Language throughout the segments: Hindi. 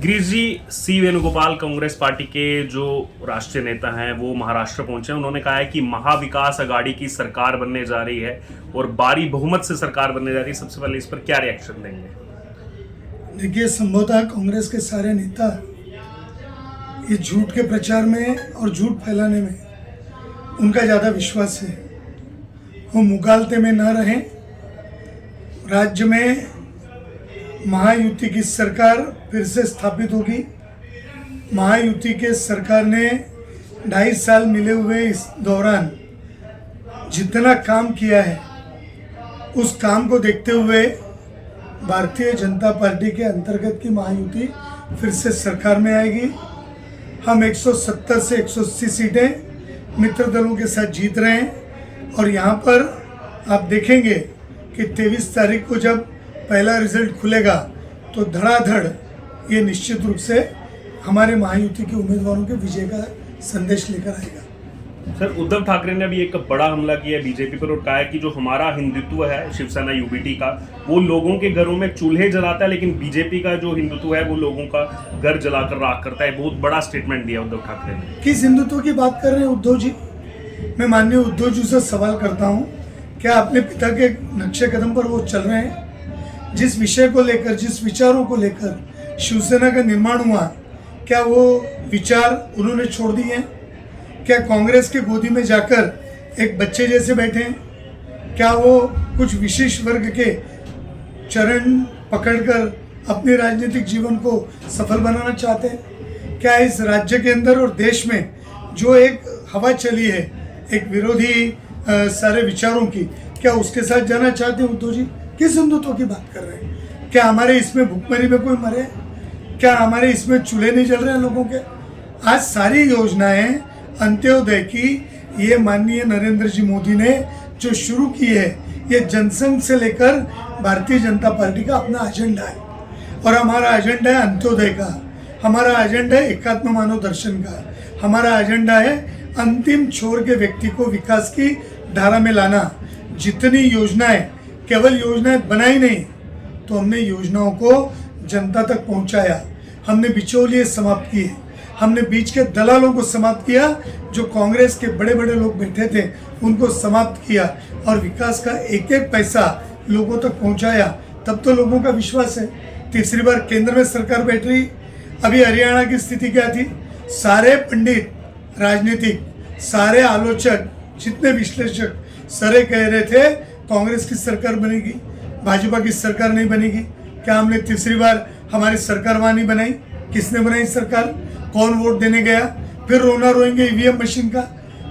गिरीश जी, सी वेणुगोपाल कांग्रेस पार्टी के जो राष्ट्रीय नेता हैं वो महाराष्ट्र पहुंचे हैं। उन्होंने कहा है कि महाविकास अघाड़ी की सरकार बनने जा रही है और भारी बहुमत से सरकार बनने जा रही है। सबसे पहले इस पर क्या रिएक्शन देंगे? देखिए, संभवतः कांग्रेस के सारे नेता ये झूठ के प्रचार में और झूठ फैलाने में उनका ज़्यादा विश्वास है। वो मुगालते में ना रहें। राज्य में महायुति की सरकार फिर से स्थापित होगी। महायुति के सरकार ने 2.5 साल मिले हुए इस दौरान जितना काम किया है उस काम को देखते हुए भारतीय जनता पार्टी के अंतर्गत की महायुति फिर से सरकार में आएगी। हम 170 से 180 सीटें मित्र दलों के साथ जीत रहे हैं और यहाँ पर आप देखेंगे कि 23 तारीख को जब पहला रिजल्ट खुलेगा तो धड़ाधड़ ये निश्चित रूप से हमारे महायुति के उम्मीदवारों के विजय का संदेश लेकर आएगा। सर, उद्धव ठाकरे ने अभी एक बड़ा हमला किया बीजेपी पर और कहा है कि जो हमारा हिंदुत्व है शिवसेना यूबीटी का, वो लोगों के घरों में चूल्हे जलाता है, लेकिन बीजेपी का जो हिंदुत्व है वो लोगों का घर जलाकर राख करता है। बहुत बड़ा स्टेटमेंट दिया उद्धव ठाकरे ने। किस हिंदुत्व की बात कर रहे हैं उद्धव जी? मैं माननीय उद्धव जी से सवाल करता हूँ, क्या अपने पिता के नक्शे कदम पर वो चल रहे हैं? जिस विषय को लेकर, जिस विचारों को लेकर शिवसेना का निर्माण हुआ, क्या वो विचार उन्होंने छोड़ दिए हैं? क्या कांग्रेस के गोदी में जाकर एक बच्चे जैसे बैठे हैं? क्या वो कुछ विशेष वर्ग के चरण पकड़कर अपने राजनीतिक जीवन को सफल बनाना चाहते हैं? क्या इस राज्य के अंदर और देश में जो एक हवा चली है एक विरोधी सारे विचारों की, क्या उसके साथ जाना चाहते हैं उद्धव जी? किस हिंदुत्व की बात कर रहे हैं? क्या हमारे इसमें भूखमरी में कोई मरे? क्या हमारे इसमें चूल्हे नहीं जल रहे हैं लोगों के? आज सारी योजनाएं अंत्योदय की ये माननीय नरेंद्र जी मोदी ने जो शुरू की है, ये जनसंघ से लेकर भारतीय जनता पार्टी का अपना एजेंडा है और हमारा एजेंडा है अंत्योदय का, हमारा एजेंडा है एकात्म मानव दर्शन का, हमारा एजेंडा है अंतिम छोर के व्यक्ति को विकास की धारा में लाना। जितनी योजनाएं, केवल योजनाएं बनाई नहीं तो हमने योजनाओं को जनता तक पहुंचाया। हमने बिचौलिए समाप्त किए, हमने बीच के दलालों को समाप्त किया। जो कांग्रेस के बड़े बड़े लोग बैठे थे उनको समाप्त किया और विकास का एक एक पैसा लोगों तक पहुंचाया। तब तो लोगों का विश्वास है। तीसरी बार केंद्र में सरकार बैठ रही। अभी हरियाणा की स्थिति क्या थी? सारे पंडित, राजनीतिक, सारे आलोचक, जितने विश्लेषक सारे कह रहे थे कांग्रेस की सरकार बनेगी, भाजपा की सरकार नहीं बनेगी। क्या हमने तीसरी बार हमारी सरकार वहाँ नहीं बनाई? किसने बनाई सरकार? कौन वोट देने गया? फिर रोना रोएंगे ईवीएम मशीन का,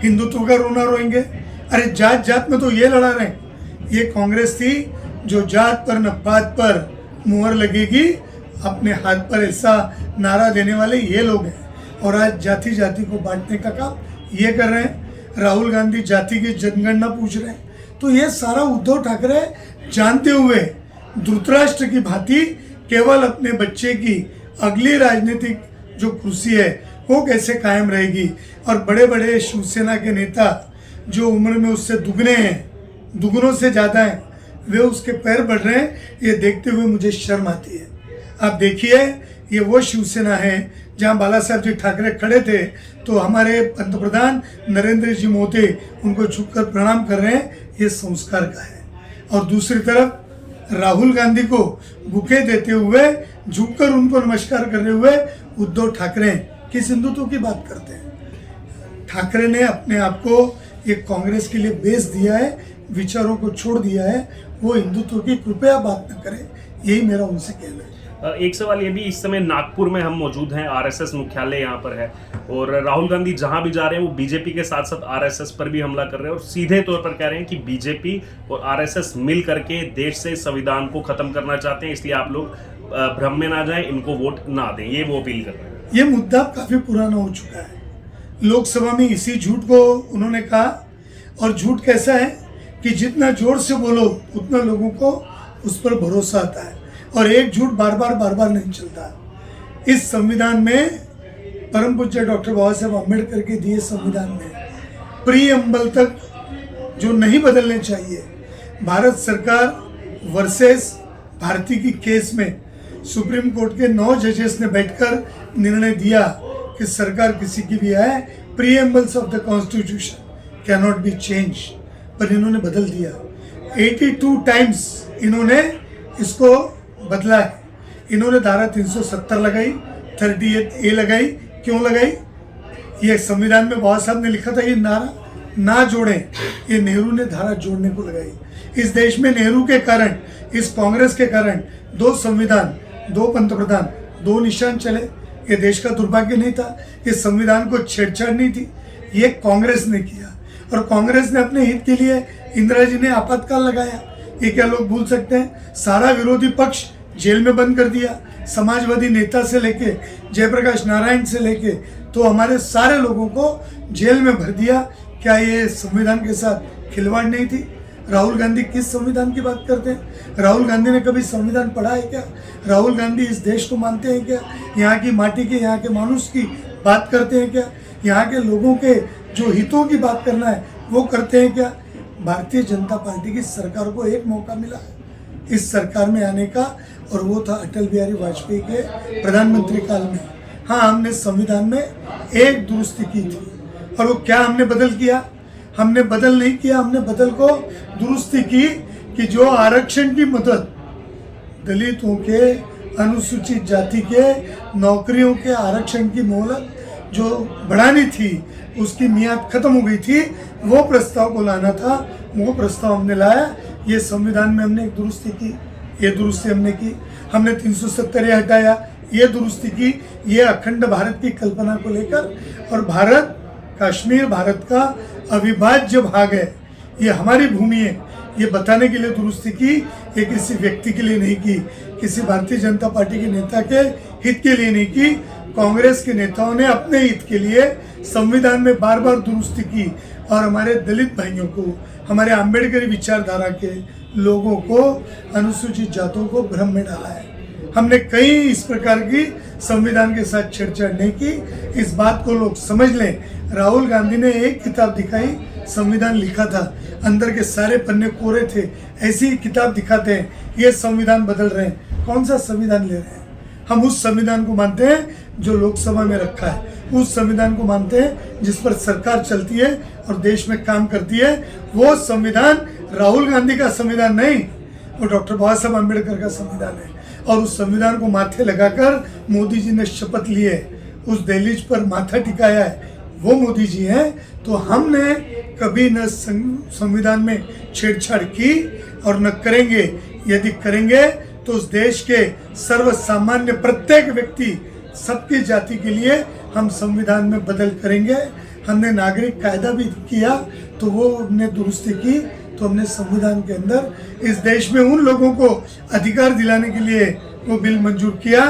हिंदुत्व का रोना रोएंगे। अरे जात जात में तो ये लड़ा रहे। ये कांग्रेस थी जो जात पर न पात पर मुहर लगेगी, अपने हाथ पर ऐसा नारा देने वाले ये लोग हैं। और आज जाति जाति को बांटने का काम ये कर रहे हैं। राहुल गांधी जाति की जनगणना पूछ रहे हैं। तो ये सारा उद्धव ठाकरे जानते हुए धृतराष्ट्र की भांति केवल अपने बच्चे की अगली राजनीतिक जो कुर्सी है वो कैसे कायम रहेगी, और बड़े बड़े शिवसेना के नेता जो उम्र में उससे दुगने हैं, दुगनों से ज़्यादा हैं, वे उसके पैर बढ़ रहे हैं। ये देखते हुए मुझे शर्म आती है। आप देखिए, ये वो शिवसेना है जहाँ बाला साहब जी ठाकरे खड़े थे तो हमारे पंतप्रधान नरेंद्र जी मोदी उनको झुककर प्रणाम कर रहे हैं। ये संस्कार का है। और दूसरी तरफ राहुल गांधी को बुके देते हुए, झुककर उनको नमस्कार करते हुए उद्धव ठाकरे किस हिंदुत्व की बात करते हैं? ठाकरे ने अपने आप को ये कांग्रेस के लिए बेच दिया है, विचारों को छोड़ दिया है। वो हिंदुत्व की कृपया बात न करें, यही मेरा उनसे कहना है। एक सवाल ये भी, इस समय नागपुर में हम मौजूद हैं, आरएसएस मुख्यालय यहाँ पर है और राहुल गांधी जहाँ भी जा रहे हैं वो बीजेपी के साथ साथ आरएसएस पर भी हमला कर रहे हैं और सीधे तौर पर कह रहे हैं कि बीजेपी और आरएसएस मिल करके देश से संविधान को खत्म करना चाहते हैं, इसलिए आप लोग भ्रम में ना जाएं, इनको वोट ना दें। ये वो अपील कर रहे हैं। ये मुद्दा काफी पुराना हो चुका है। लोकसभा में इसी झूठ को उन्होंने कहा, और झूठ कैसा है कि जितना जोर से बोलो उतना लोगों को उस पर भरोसा आता है, और एक झूठ बार बार नहीं चलता। इस संविधान में, परम पूज्य डॉक्टर बाबा साहेब अम्बेडकर के दिए संविधान में प्रीएम्बल तक जो नहीं बदलने चाहिए, भारत सरकार वर्सेस भारती की केस में सुप्रीम कोर्ट के 9 जजेस ने बैठकर निर्णय दिया कि सरकार किसी की भी आए, preambles of the constitution can not be change, पर इन्होंने बदल दिया। 82 टाइम्स इन्होंने इसको बदला है। इन्होंने धारा 370 लगाई, 38A लगाई। क्यों लगाई? ये संविधान में बाबा साहब ने लिखा था ये नारा ना जोड़ें, ये नेहरू ने धारा जोड़ने को लगाई। इस देश में नेहरू के कारण, इस कांग्रेस के कारण 2 संविधान, 2 पंतप्रधान, 2 निशान चले। ये देश का दुर्भाग्य नहीं था, ये संविधान को छेड़छाड़ नहीं थी, ये कांग्रेस ने किया। और कांग्रेस ने अपने हित के लिए इंदिरा जी ने आपातकाल लगाया। ये क्या लोग भूल सकते हैं? सारा विरोधी पक्ष जेल में बंद कर दिया, समाजवादी नेता से लेके जयप्रकाश नारायण से लेके तो हमारे सारे लोगों को जेल में भर दिया। क्या ये संविधान के साथ खिलवाड़ नहीं थी? राहुल गांधी किस संविधान की बात करते हैं? राहुल गांधी ने कभी संविधान पढ़ा है क्या? राहुल गांधी इस देश को मानते हैं क्या? यहाँ की माटी के, यहाँ के मानुष की बात करते हैं क्या? यहाँ के लोगों के जो हितों की बात करना है वो करते हैं क्या? भारतीय जनता पार्टी की सरकार को एक मौका मिला इस सरकार में आने का, और वो था अटल बिहारी वाजपेयी के प्रधानमंत्री काल में। हाँ, हमने संविधान में एक दुरुस्ती की थी, और वो क्या हमने बदल किया? हमने बदल नहीं किया, हमने बदल को दुरुस्ती की कि जो आरक्षण की मदद दलितों के, अनुसूचित जाति के नौकरियों के आरक्षण की मोहलत जो बढ़ानी थी, उसकी मियाद खत्म हो गई थी, वो प्रस्ताव को लाना था। वो प्रस्ताव हमने लाया। ये संविधान में हमने एक दुरुस्ती की, ये दुरुस्ती हमने की। हमने 370 हटाया, ये दुरुस्ती की। ये अखंड भारत की कल्पना को लेकर, और भारत, कश्मीर भारत का अविभाज्य भाग है, ये हमारी भूमि है, ये बताने के लिए दुरुस्ती की। ये किसी व्यक्ति के लिए नहीं की, किसी भारतीय जनता पार्टी के नेता के हित के लिए नहीं की। कांग्रेस के नेताओं ने अपने हित के लिए संविधान में बार बार दुरुस्ती की, और हमारे दलित भाइयों को, हमारे आम्बेडकरी विचारधारा के लोगों को, अनुसूचित जातों को भ्रम में डाला है। हमने कई इस प्रकार की संविधान के साथ छेड़छाड़ नहीं की। इस बात को लोग समझ लें। राहुल गांधी ने एक किताब दिखाई, संविधान लिखा था, अंदर के सारे पन्ने कोरे थे। ऐसी किताब दिखाते हैं, ये संविधान बदल रहे हैं। कौन सा संविधान ले रहे हैं? हम उस संविधान को मानते हैं जो लोकसभा में रखा है, उस संविधान को मानते हैं जिस पर सरकार चलती है और देश में काम करती है। वो संविधान राहुल गांधी का संविधान नहीं, वो डॉक्टर बाबा साहब अम्बेडकर का संविधान है। और उस संविधान को माथे लगाकर मोदी जी ने शपथ ली है, उस दहलीज पर माथा टिकाया है, वो मोदी जी हैं। तो हमने कभी न संविधान में छेड़छाड़ की और न करेंगे। यदि करेंगे तो उस देश के सर्वसामान्य प्रत्येक व्यक्ति, सबकी जाति के लिए हम संविधान में बदल करेंगे। हमने नागरिक कायदा भी किया, तो वो हमने दुरुस्ती की। तो हमने संविधान के अंदर इस देश में उन लोगों को अधिकार दिलाने के लिए वो बिल मंजूर किया,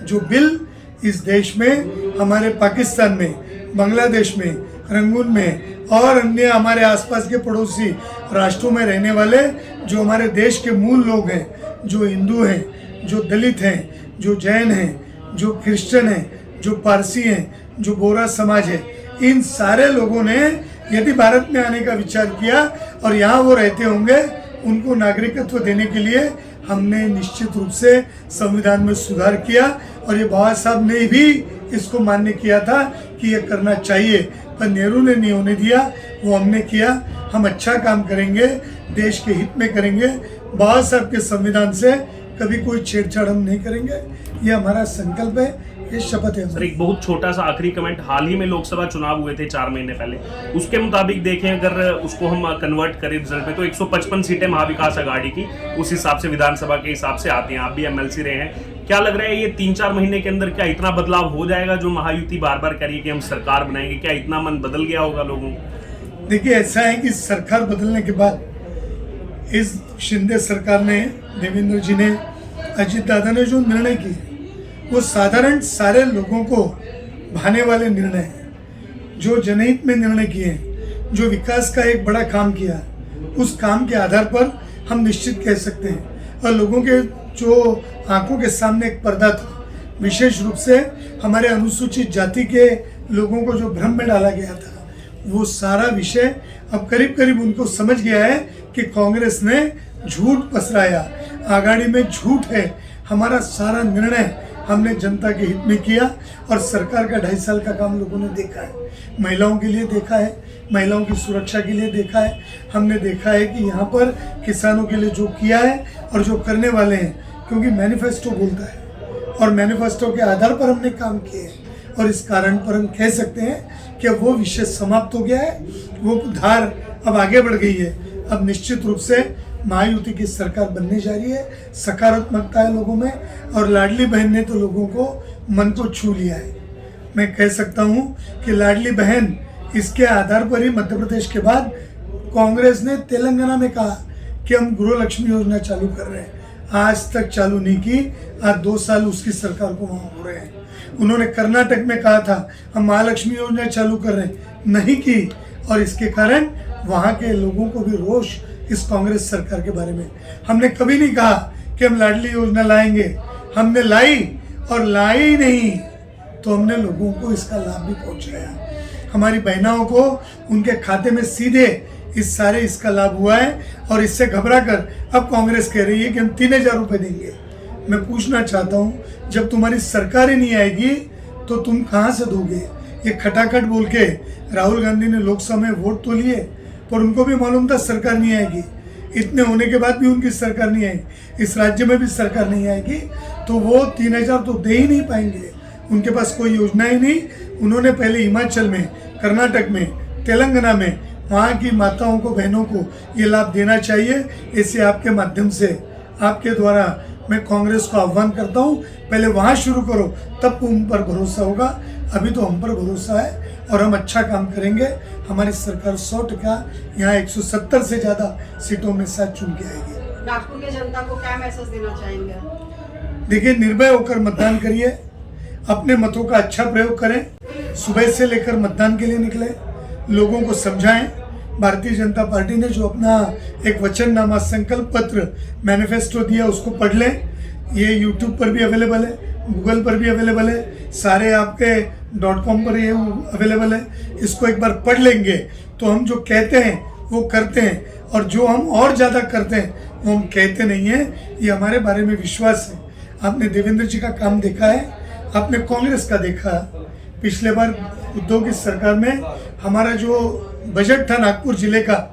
जो बिल इस देश में, हमारे पाकिस्तान में, बांग्लादेश में, रंगून में और अन्य हमारे आसपास के पड़ोसी राष्ट्रों में रहने वाले जो हमारे देश के मूल लोग हैं, जो हिंदू हैं, जो दलित हैं, जो जैन हैं, जो क्रिश्चियन हैं, जो पारसी हैं, जो बोरा समाज है, इन सारे लोगों ने यदि भारत में आने का विचार किया और यहाँ वो रहते होंगे, उनको नागरिकत्व देने के लिए हमने निश्चित रूप से संविधान में सुधार किया। और ये बाबा साहब ने भी इसको मान्य किया था कि ये करना चाहिए, पर नेहरू ने नहीं होने दिया, वो हमने किया। हम अच्छा काम करेंगे, देश के हित में करेंगे। बाबा साहब के संविधान से कभी कोई छेड़छाड़ हम नहीं करेंगे, ये हमारा संकल्प है, ये शपथ है। सर, एक बहुत छोटा सा आखिरी कमेंट, हाल ही में लोकसभा चुनाव हुए थे 4 महीने पहले, उसके मुताबिक देखें अगर उसको हम कन्वर्ट करें रिजल्ट में, तो 155 सीटें महाविकास आघाड़ी की उस हिसाब से विधानसभा के हिसाब से आती हैं। आप भी एमएलसी रहे हैं, क्या लग रहा है ये 3-4 महीने के अंदर क्या इतना बदलाव हो जाएगा जो महायुति बार बार कह रही है कि हम सरकार बनाएंगे? क्या इतना मन बदल गया होगा लोगों को? देखिए, ऐसा है कि सरकार बदलने के बाद इस शिंदे सरकार ने, देवेंद्र जी ने, अजित दादा ने जो निर्णय किए वो साधारण सारे लोगों को भाने वाले निर्णय हैं, जो जनहित में निर्णय किए हैं, जो विकास का एक बड़ा काम किया, उस काम के आधार पर हम निश्चित कह सकते हैं। और लोगों के जो आंखों के सामने एक पर्दा था, विशेष रूप से हमारे अनुसूचित जाति के लोगों को जो भ्रम में डाला गया था, वो सारा विषय अब करीब करीब उनको समझ गया है कि कांग्रेस ने झूठ पसराया, आघाड़ी में झूठ है, हमारा सारा निर्णय हमने जनता के हित में किया और सरकार का 2.5 साल का काम लोगों ने देखा है। महिलाओं के लिए देखा है, महिलाओं की सुरक्षा के लिए देखा है, हमने देखा है कि यहाँ पर किसानों के लिए जो किया है और जो करने वाले हैं, क्योंकि मैनिफेस्टो बोलता है और मैनिफेस्टो के आधार पर हमने काम किए हैं और इस कारण पर हम कह सकते हैं कि वो विषय समाप्त हो गया है, वो धार अब आगे बढ़ गई है। अब निश्चित रूप से महायुति की सरकार बनने जा रही है, सकारात्मकता है लोगों में और लाडली बहन ने तो लोगों को मन को छू लिया है। मैं कह सकता हूँ कि लाडली बहन इसके आधार पर ही मध्य प्रदेश के बाद कांग्रेस ने तेलंगाना में कहा कि हम गृहलक्ष्मी योजना चालू कर रहे हैं, आज तक चालू नहीं की। आज 2 साल उसकी सरकार को वहाँ हो रहे हैं। उन्होंने कर्नाटक में कहा था हम महालक्ष्मी योजना चालू कर रहे हैं, नहीं की और इसके कारण वहाँ के लोगों को भी रोष इस कांग्रेस सरकार के बारे में। हमने कभी नहीं कहा कि हम लाडली योजना लाएंगे, हमने लाई और लाई नहीं तो हमने लोगों को इसका लाभ भी पहुंचाया। हमारी बहनाओं को उनके खाते में सीधे इसका लाभ हुआ है और इससे घबरा कर अब कांग्रेस कह रही है कि हम 3,000 रुपये देंगे। मैं पूछना चाहता हूँ, जब तुम्हारी सरकार ही नहीं आएगी तो तुम कहाँ से दोगे? ये खटाखट बोल के राहुल गांधी ने लोकसभा में वोट तो लिए पर उनको भी मालूम था सरकार नहीं आएगी। इतने होने के बाद भी उनकी सरकार नहीं आएगी, इस राज्य में भी सरकार नहीं आएगी तो वो 3,000 तो दे ही नहीं पाएंगे। उनके पास कोई योजना ही नहीं। उन्होंने पहले हिमाचल में, कर्नाटक में, तेलंगाना में वहाँ की माताओं को, बहनों को ये लाभ देना चाहिए। इसे आपके माध्यम से, आपके द्वारा मैं कांग्रेस को आह्वान करता हूँ, पहले वहाँ शुरू करो, तब उन पर भरोसा होगा। अभी तो हम पर भरोसा है और हम अच्छा काम करेंगे। हमारी सरकार 100% यहाँ 170 से ज़्यादा सीटों में साथ चुन के आएगी। नागपुर की जनता को क्या मैसेज देना चाहेंगे? देखिए, निर्भय होकर मतदान करिए, अपने मतों का अच्छा प्रयोग करें, सुबह से लेकर मतदान के लिए निकले, लोगों को समझाएं। भारतीय जनता पार्टी ने जो अपना एक वचननामा, संकल्प पत्र, मैनिफेस्टो दिया उसको पढ़ लें। ये यूट्यूब पर भी अवेलेबल है, गूगल पर भी अवेलेबल है, सारे आपके .com पर ये अवेलेबल है। इसको एक बार पढ़ लेंगे तो हम जो कहते हैं वो करते हैं और जो हम और ज़्यादा करते हैं वो हम कहते नहीं हैं। ये हमारे बारे में विश्वास है। आपने देवेंद्र जी का काम देखा है, आपने कांग्रेस का देखा। पिछले बार उद्धव की सरकार में हमारा जो बजट था नागपुर जिले का,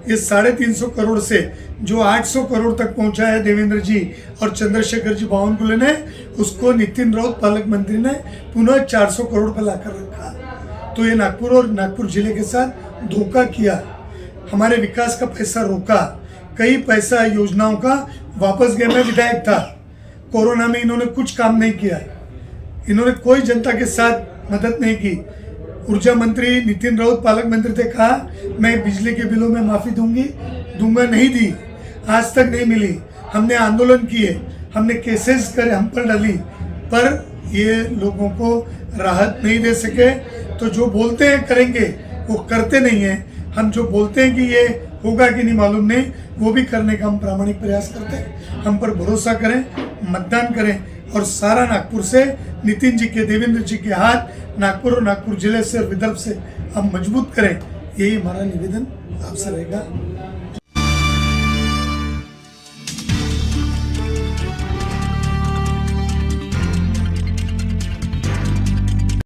ये 350 करोड़ से जो 800 करोड़ तक पहुंचा है देवेंद्र जी और चंद्रशेखर जी बावनकुले ने, उसको नितिन राउत पालक मंत्री ने पुनः 400 करोड़ पर लाकर रखा। तो ये नागपुर और नागपुर जिले के साथ धोखा किया, हमारे विकास का पैसा रोका, कई पैसा योजनाओं का वापस गया। मैं विधायक था, कोरोना में इन्होंने कुछ काम नहीं किया, इन्होंने कोई जनता के साथ मदद नहीं की। ऊर्जा मंत्री नितिन राउत पालक मंत्री थे, कहा मैं बिजली के बिलों में माफ़ी दूंगा, नहीं दी, आज तक नहीं मिली। हमने आंदोलन किए, हमने केसेस करे, हम पर डाली, पर ये लोगों को राहत नहीं दे सके। तो जो बोलते हैं करेंगे वो करते नहीं हैं। हम जो बोलते हैं कि ये होगा कि नहीं मालूम नहीं, वो भी करने का हम प्रामाणिक प्रयास करते हैं। हम पर भरोसा करें, मतदान करें और सारा नागपुर से नितिन जी के, देवेंद्र जी के हाथ नागपुर और नागपुर जिले से और विदर्भ से हम मजबूत करें। यही हमारा निवेदन आपसे रहेगा।